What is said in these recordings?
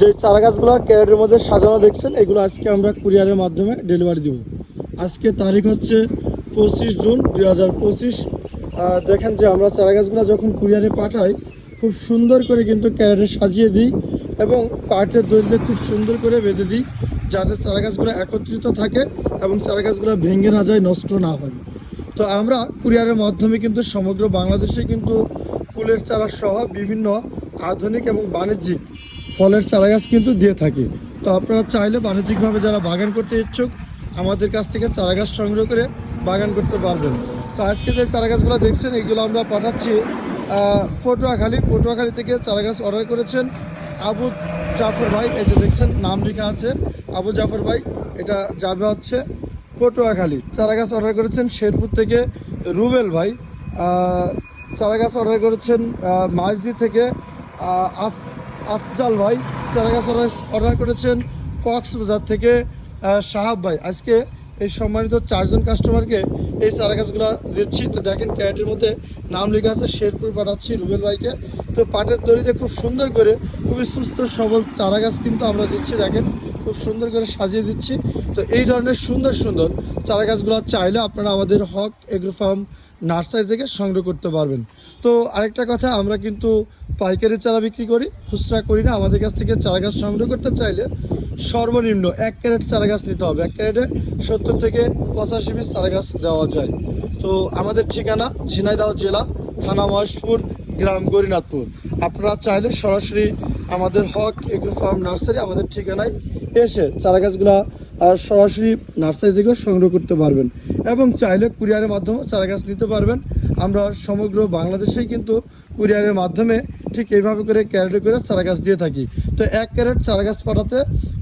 যে চারা গাছগুলো ক্যারেটের মধ্যে সাজানো দেখছেন, এগুলো আজকে আমরা কুরিয়ারের মাধ্যমে ডেলিভারি দিব। আজকে তারিখ হচ্ছে 25 জুন 2025। দেখেন যে আমরা চারা গাছগুলো যখন কুরিয়ারে পাঠাই খুব সুন্দর করে কিন্তু ক্যারেটে সাজিয়ে দিই এবং পাটের দড়িতে খুব সুন্দর করে বেঁধে দিই, যাতে চারা গাছগুলো একত্রিত থাকে এবং চারা গাছগুলো ভেঙে না যায়, নষ্ট না হয়। তো আমরা কুরিয়ারের মাধ্যমে কিন্তু সমগ্র বাংলাদেশে কিন্তু ফুলের চারা সহ বিভিন্ন আধুনিক এবং বাণিজ্যিক ফলের চারা গাছ কিন্তু দিয়ে থাকি। তো আপনারা চাইলে বাণিজ্যিকভাবে যারা বাগান করতে ইচ্ছুক আমাদের কাছ থেকে চারা গাছ সংগ্রহ করে বাগান করতে পারবেন। তো আজকে যে চারা গাছগুলো দেখছেন এগুলো আমরা পাঠাচ্ছি পটুয়াখালী থেকে চারা গাছ অর্ডার করেছেন আবু জাফর ভাই। এই যে দেখছেন নাম লেখা আছে আবু জাফর ভাই, এটা যাবে হচ্ছে পটুয়াখালী। চারা গাছ অর্ডার করেছেন শেরপুর থেকে রুবেল ভাই। চারা গাছ অর্ডার করেছেন মাঝদি থেকে আফজাল ভাই। চারা গাছ অর্ডার করেছেন কক্সবাজার থেকে সাহাব ভাই। আজকে এই সম্মানিত 4 জন কাস্টমারকে এই চারা গাছগুলো দিচ্ছি। তো দেখেন ক্যারেটের মধ্যে নাম লেখা আছে, শেরপুর পাঠাচ্ছি রুবেল ভাইকে। তো পাটের দড়িতে খুব সুন্দর করে খুবই সুস্থ সবল চারা গাছ কিন্তু আমরা দিচ্ছি, দেখেন খুব সুন্দর করে সাজিয়ে দিচ্ছি। তো এই ধরনের সুন্দর সুন্দর চারা গাছগুলো চাইলে আপনারা আমাদের হক এগ্রো ফার্ম নার্সারি থেকে সংগ্রহ করতে পারবেন। তো আরেকটা কথা, আমরা কিন্তু পাইকারি চারা বিক্রি করি, খুচরা করি না। আমাদের কাছ থেকে চারা গাছ সংগ্রহ করতে চাইলে সর্বনিম্ন 1 ক্যারেট চারা গাছ নিতে হবে। 1 ক্যারেটে 70 থেকে 85 পিস চারা গাছ দেওয়া যায়। তো আমাদের ঠিকানা ঝিনাইদহ জেলা, থানা মহেশপুর, গ্রাম গরিনাথপুর। আপনারা চাইলে সরাসরি আমাদের হক এগ্রো ফার্ম নার্সারি আমাদের ঠিকানায় এসে চারা গাছগুলো সরাসরি নার্সারি থেকেও সংগ্রহ করতে পারবেন এবং চাইলে কুরিয়ারের মাধ্যমে চারা গাছ নিতে পারবেন। আমরা সমগ্র বাংলাদেশেই কিন্তু কুরিয়ারের মাধ্যমে ঠিক এইভাবে করে ক্যারেটে করে চারা গাছ দিয়ে থাকি। তো 1 ক্যারেট চারা গাছ পাঠাতে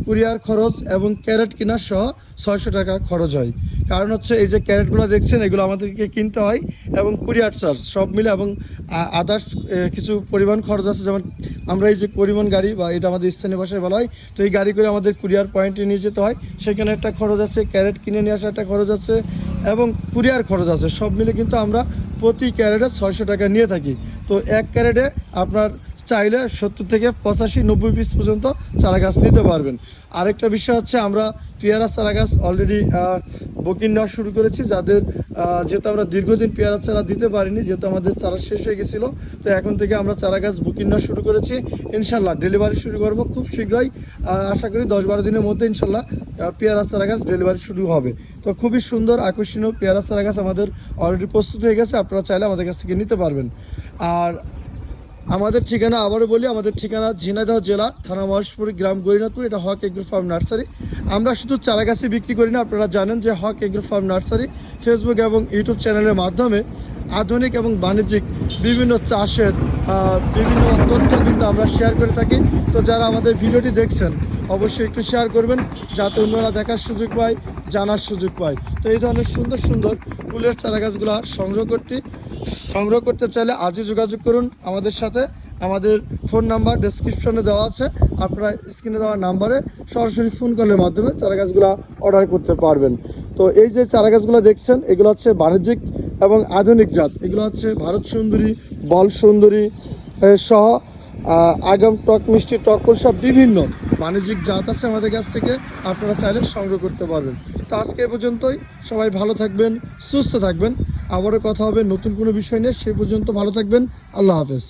কুরিয়ার খরচ এবং ক্যারেট কেনার সহ 600 টাকা খরচ হয়। কারণ হচ্ছে এই যে ক্যারেটগুলো দেখছেন এগুলো আমাদেরকে কিনতে হয় এবং কুরিয়ার চার্জ সব মিলে এবং আদার্স কিছু পরিবহন খরচ আছে। যেমন আমরা এই যে পরিবহন গাড়ি বা এটা আমাদের স্থানীয় ভাষায় বলা হয়, তো এই গাড়ি করে আমাদের কুরিয়ার পয়েন্টে নিয়ে যেতে হয়, সেখানে একটা খরচ আছে, ক্যারেট কিনে নিয়ে আসা একটা খরচ আছে এবং কুরিয়ার খরচ আছে। সব মিলে কিন্তু আমরা প্রতি ক্যারেটে 600 টাকা নিয়ে থাকি। তো 1 ক্যারেটে আপনার চাইলে 70 থেকে 85-90 পিস পর্যন্ত চারা গাছ নিতে পারবেন। আরেকটা বিষয় হচ্ছে আমরা পেয়ারা চারা গাছ অলরেডি বুকিং নেওয়া শুরু করেছি, যাদের যেহেতু আমরা দীর্ঘদিন পেয়ারা চারা দিতে পারিনি, যেহেতু আমাদের চারা শেষ হয়ে গেছিলো। তো এখন থেকে আমরা চারা গাছ বুকিং নেওয়া শুরু করেছি। ইনশাল্লাহ ডেলিভারি শুরু করব খুব শীঘ্রই, আশা করি 10-12 দিনের মধ্যে ইনশাল্লাহ পেয়ারা চারা গাছ ডেলিভারি শুরু হবে। তো খুবই সুন্দর আকর্ষণীয় পেয়ারা চারা গাছ আমাদের অলরেডি প্রস্তুত হয়ে গেছে, আপনারা চাইলে আমাদের কাছ থেকে নিতে পারবেন। আর আমাদের ঠিকানা আবারও বলি, আমাদের ঠিকানা ঝিনাইদহ জেলা, থানা মহেশপুর, গ্রাম গরিনাথপুর। এটা হক এগ্রো ফার্ম নার্সারি। আমরা শুধু চারা গাছই বিক্রি করি না, আপনারা জানেন যে হক এগ্রো ফার্ম নার্সারি ফেসবুক এবং ইউটিউব চ্যানেলের মাধ্যমে আধুনিক এবং বাণিজ্যিক বিভিন্ন চাষের বিভিন্ন তথ্য কিন্তু আমরা শেয়ার করে থাকি। তো যারা আমাদের ভিডিওটি দেখছেন অবশ্যই একটু শেয়ার করবেন, যাতে অন্যরা দেখার সুযোগ পায়, জানার সুযোগ পায়। তো এই ধরনের সুন্দর সুন্দর ফুলের চারা গাছগুলো সংগ্রহ করতে চাইলে আজই যোগাযোগ করুন আমাদের সাথে। আমাদের ফোন নাম্বার ডেসক্রিপশনে দেওয়া আছে, আপনারা স্ক্রিনে দেওয়া নাম্বারে সরাসরি ফোন কলের মাধ্যমে চারা গাছগুলো অর্ডার করতে পারবেন। তো এই যে চারা গাছগুলো দেখছেন এগুলো হচ্ছে বাণিজ্যিক এবং আধুনিক জাত। এগুলো হচ্ছে ভারত সুন্দরী, বল সুন্দরী সহ আগাম টক মিষ্টি, টক সব বিভিন্ন বাণিজ্যিক জাত আছে আমাদের কাছ থেকে, আপনারা চাইলে সংগ্রহ করতে পারবেন। তো আজকে এ পর্যন্তই, সবাই ভালো থাকবেন, সুস্থ থাকবেন। আবারও কথা হবে নতুন কোনো বিষয় নিয়ে, সে পর্যন্ত ভালো থাকবেন। আল্লাহ হাফেজ।